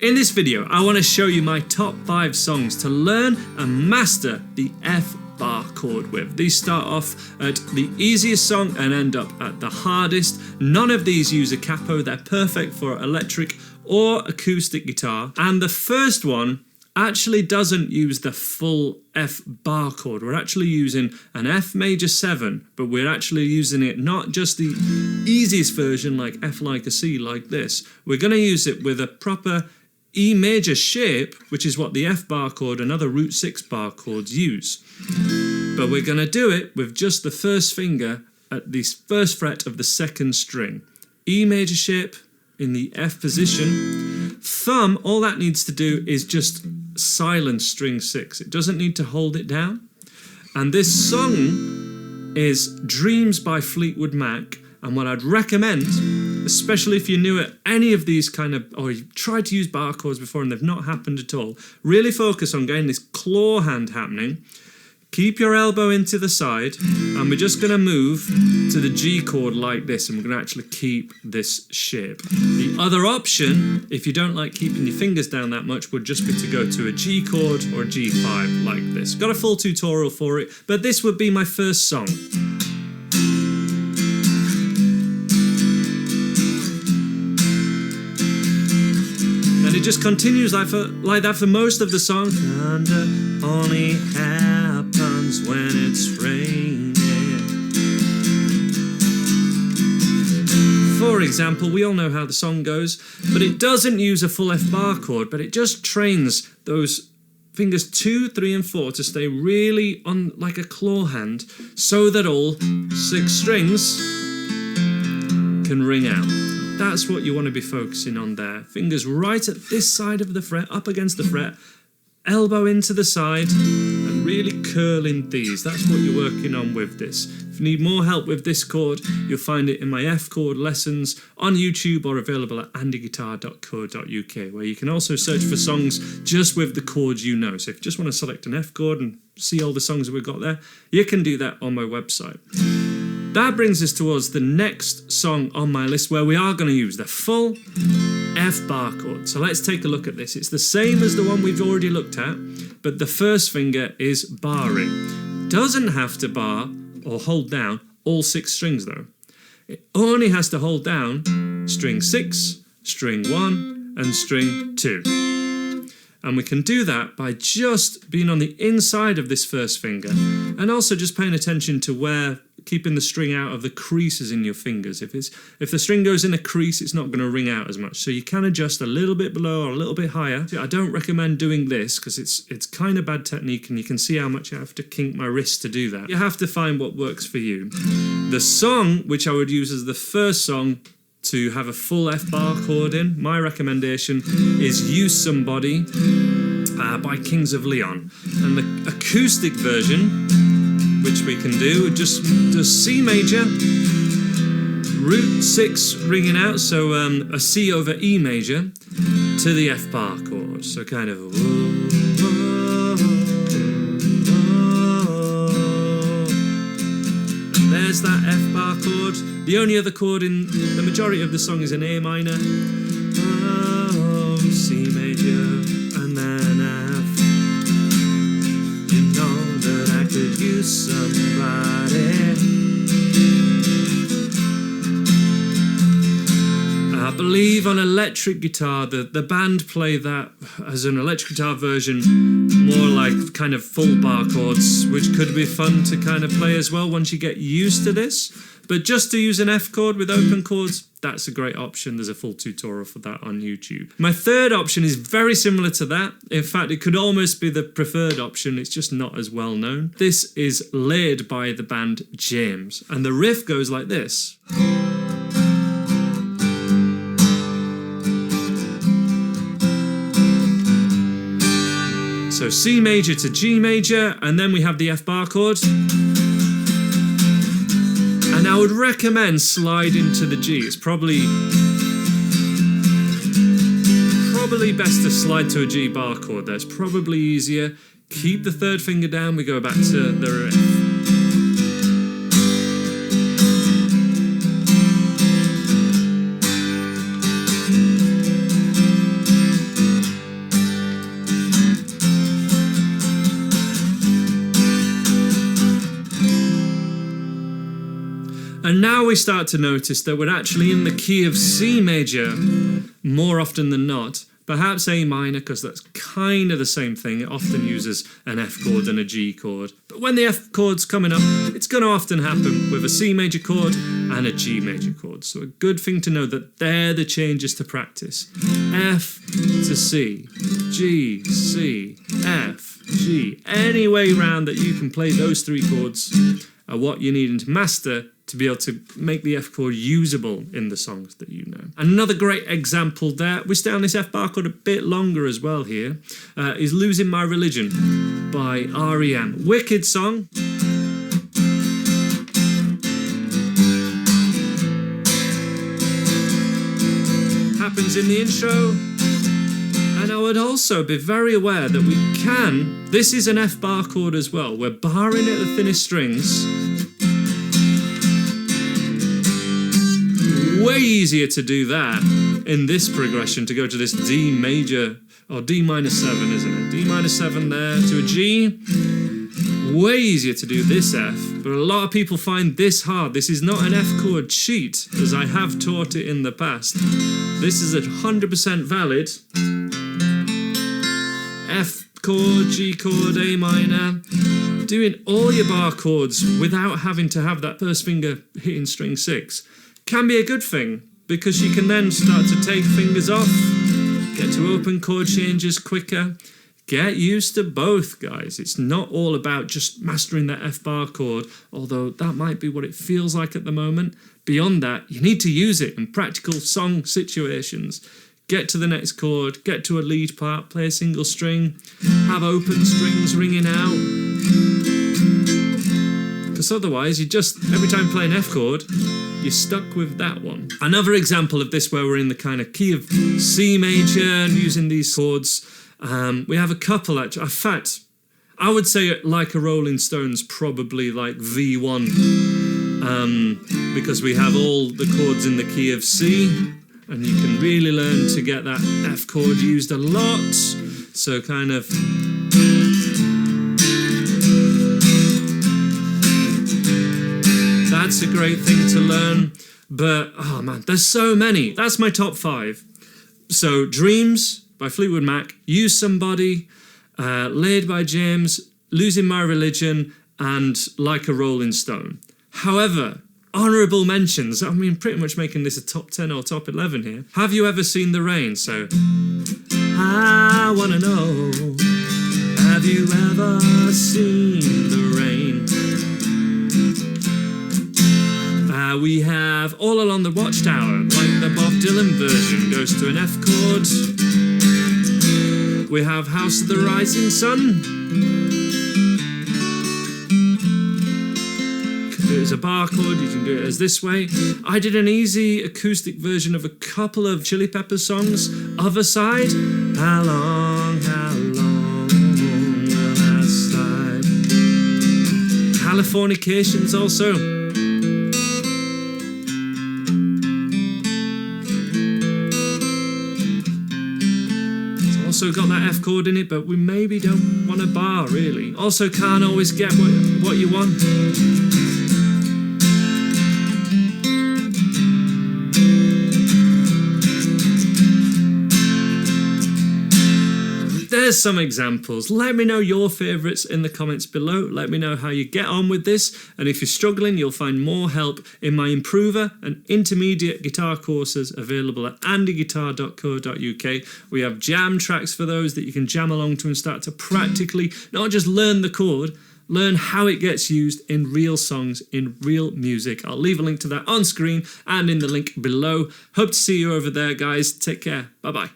In this video, I want to show you my top 5 songs to learn and master the F bar chord with. These start off at the easiest song and end up at the hardest. None of these use a capo, they're perfect for electric or acoustic guitar. And the first one actually doesn't use the full F bar chord. We're actually using an F major 7, but we're actually using it not just the easiest version like F like a C like this. We're going to use it with a proper E major shape, which is what the F bar chord and other root 6 bar chords use. But we're going to do it with just the first finger at the first fret of the second string. E major shape in the F position. Thumb, all that needs to do is just silence string 6. It doesn't need to hold it down. And this song is Dreams by Fleetwood Mac. And what I'd recommend, especially if you're new at any of these kind of, or you've tried to use bar chords before and they've not happened at all, really focus on getting this claw hand happening. Keep your elbow into the side, and we're just going to move to the G chord like this, and we're going to actually keep this shape. The other option, if you don't like keeping your fingers down that much, would just be to go to a G chord or a G5 like this. Got a full tutorial for it, but this would be my first song. And it just continues like that for most of the song. Thunder only happens when it's raining. For example, we all know how the song goes, but it doesn't use a full F bar chord, but it just trains those fingers 2, 3, and 4 to stay really on like a claw hand so that all 6 strings can ring out. That's what you want to be focusing on there. Fingers right at this side of the fret, up against the fret, elbow into the side, and really curling these. That's what you're working on with this. If you need more help with this chord, you'll find it in my F chord lessons on YouTube or available at andyguitar.co.uk, where you can also search for songs just with the chords you know. So if you just want to select an F chord and see all the songs that we've got there, you can do that on my website. That brings us towards the next song on my list where we are going to use the full F bar chord. So let's take a look at this. It's the same as the one we've already looked at, but the first finger is barring. Doesn't have to bar or hold down all 6 strings though. It only has to hold down string 6, string 1, and string 2. And we can do that by just being on the inside of this first finger and also just paying attention to where, keeping the string out of the creases in your fingers. If the string goes in a crease, it's not going to ring out as much. So you can adjust a little bit below or a little bit higher. I don't recommend doing this because it's kind of bad technique, and you can see how much I have to kink my wrist to do that. You have to find what works for you. The song, which I would use as the first song to have a full F bar chord in, my recommendation is Use Somebody by Kings of Leon. And the acoustic version, which we can do, just C major, root 6 ringing out, so a C over E major to the F bar chord. So kind of there's that F bar chord. The only other chord in the majority of the song is an A minor, C major, and then F. You know that I could use somebody. I believe on electric guitar, the band play that as an electric guitar version, more like kind of full bar chords, which could be fun to kind of play as well once you get used to this. But just to use an F chord with open chords, that's a great option. There's a full tutorial for that on YouTube. My third option is very similar to that. In fact, it could almost be the preferred option. It's just not as well known. This is Laid by the band James, and the riff goes like this. So C major to G major, and then we have the F bar chord. And I would recommend sliding to the G. It's probably best to slide to a G bar chord. That's probably easier. Keep the third finger down. We go back to the riff. And now we start to notice that we're actually in the key of C major more often than not. Perhaps A minor, because that's kind of the same thing. It often uses an F chord and a G chord. But when the F chord's coming up, it's going to often happen with a C major chord and a G major chord. So a good thing to know that they're the changes to practice. F to C, G, C, F, G. Any way round that you can play those three chords are what you need to master to be able to make the F chord usable in the songs that you know. Another great example there, we stay on this F bar chord a bit longer as well here, is Losing My Religion by R.E.M. Wicked song. Happens in the intro. And I would also be very aware that we can, this is an F bar chord as well, we're barring at the thinnest strings. Way easier to do that in this progression, to go to this D major, or D minor 7, isn't it? D minor 7 there to a G. Way easier to do this F, but a lot of people find this hard. This is not an F chord cheat, as I have taught it in the past. This is 100% valid. F chord, G chord, A minor. Doing all your bar chords without having to have that first finger hitting string 6 can be a good thing, because you can then start to take fingers off, get to open chord changes quicker. Get used to both, guys. It's not all about just mastering that F bar chord, although that might be what it feels like at the moment. Beyond that, you need to use it in practical song situations. Get to the next chord, get to a lead part, play a single string, have open strings ringing out. Because otherwise, you just, every time you play an F chord, you're stuck with that one. Another example of this where we're in the kind of key of C major and using these chords, we have a couple actually. In fact, I would say Like a Rolling Stone's probably like V1, because we have all the chords in the key of C, and you can really learn to get that F chord used a lot. So kind of... That's a great thing to learn, but oh man, there's so many. That's my top 5. So Dreams by Fleetwood Mac, Use Somebody, Laid by James, Losing My Religion, and Like a Rolling Stone. However, honourable mentions, I mean pretty much making this a top 10 or top 11 here. Have you ever seen the rain? So, I wanna know, have you ever seen the rain? We have All Along the Watchtower, like the Bob Dylan version, goes to an F chord. We have House of the Rising Sun. It's a bar chord, you can do it as this way. I did an easy acoustic version of a couple of Chili Peppers songs. Otherside. How long the last time? Californication's also. Also got that F chord in it, but we maybe don't want a bar really. Also can't always get what you want. There's some examples. Let me know your favourites in the comments below. Let me know how you get on with this, and if you're struggling, you'll find more help in my improver and intermediate guitar courses available at andyguitar.co.uk. We have jam tracks for those that you can jam along to and start to practically not just learn the chord, learn how it gets used in real songs, in real music. I'll leave a link to that on screen and in the link below. Hope to see you over there, guys. Take care. Bye-bye.